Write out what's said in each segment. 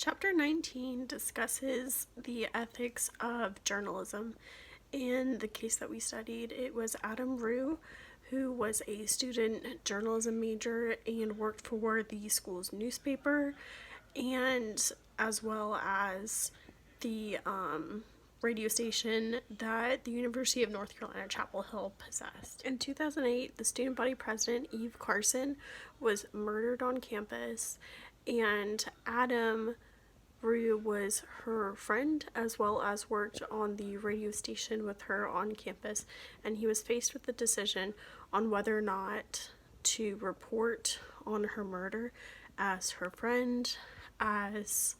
Chapter 19 discusses the ethics of journalism. In the case that we studied, it was Adam Rue, who was a student journalism major and worked for the school's newspaper, and as well as the radio station that the University of North Carolina Chapel Hill possessed. In 2008, the student body president, Eve Carson, was murdered on campus, and Adam Rue was her friend as well as worked on the radio station with her on campus, and he was faced with the decision on whether or not to report on her murder as her friend, as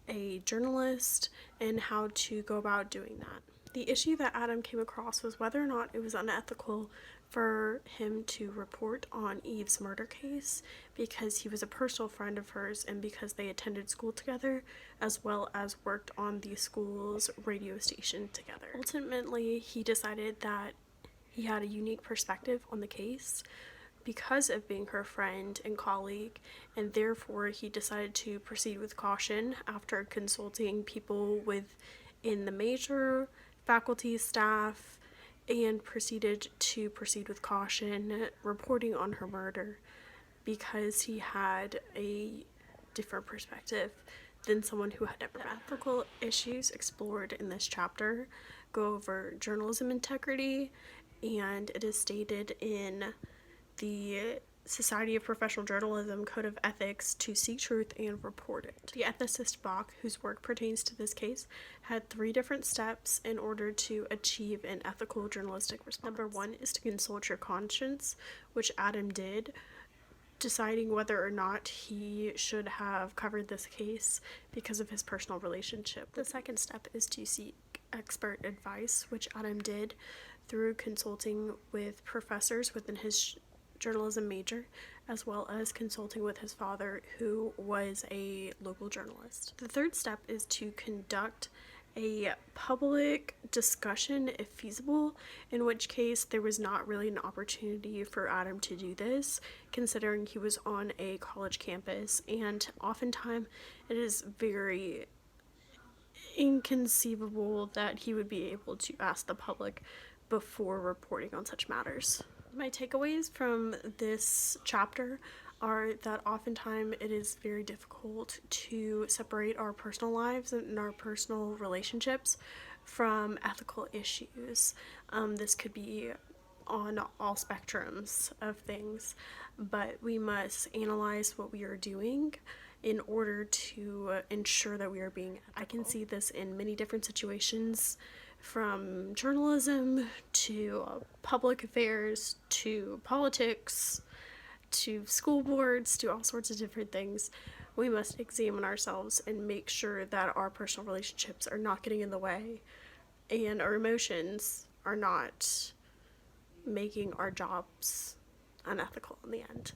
a journalist, and how to go about doing that. The issue that Adam came across was whether or not it was unethical for him to report on Eve's murder case because he was a personal friend of hers and because they attended school together as well as worked on the school's radio station together. Ultimately, he decided that he had a unique perspective on the case because of being her friend and colleague, and therefore he decided to proceed with caution after consulting people within the major, faculty, staff, and proceeded with caution reporting on her murder because he had a different perspective than someone who had never been. The ethical issues explored in this chapter go over journalism integrity, and it is stated in the Society of Professional Journalism Code of Ethics to seek truth and report it. The ethicist Bach, whose work pertains to this case, had 3 different steps in order to achieve an ethical journalistic response. Number 1 is to consult your conscience, which Adam did, deciding whether or not he should have covered this case because of his personal relationship. The second step is to seek expert advice, which Adam did through consulting with professors within his journalism major, as well as consulting with his father, who was a local journalist. The third step is to conduct a public discussion if feasible, in which case there was not really an opportunity for Adam to do this, considering he was on a college campus, and oftentimes it is very inconceivable that he would be able to ask the public before reporting on such matters. My takeaways from this chapter are that oftentimes it is very difficult to separate our personal lives and our personal relationships from ethical issues. This could be on all spectrums of things, but we must analyze what we are doing in order to ensure that we are being ethical. I can see this in many different situations, from journalism to public affairs to politics to school boards to all sorts of different things. We must examine ourselves and make sure that our personal relationships are not getting in the way and our emotions are not making our jobs unethical in the end.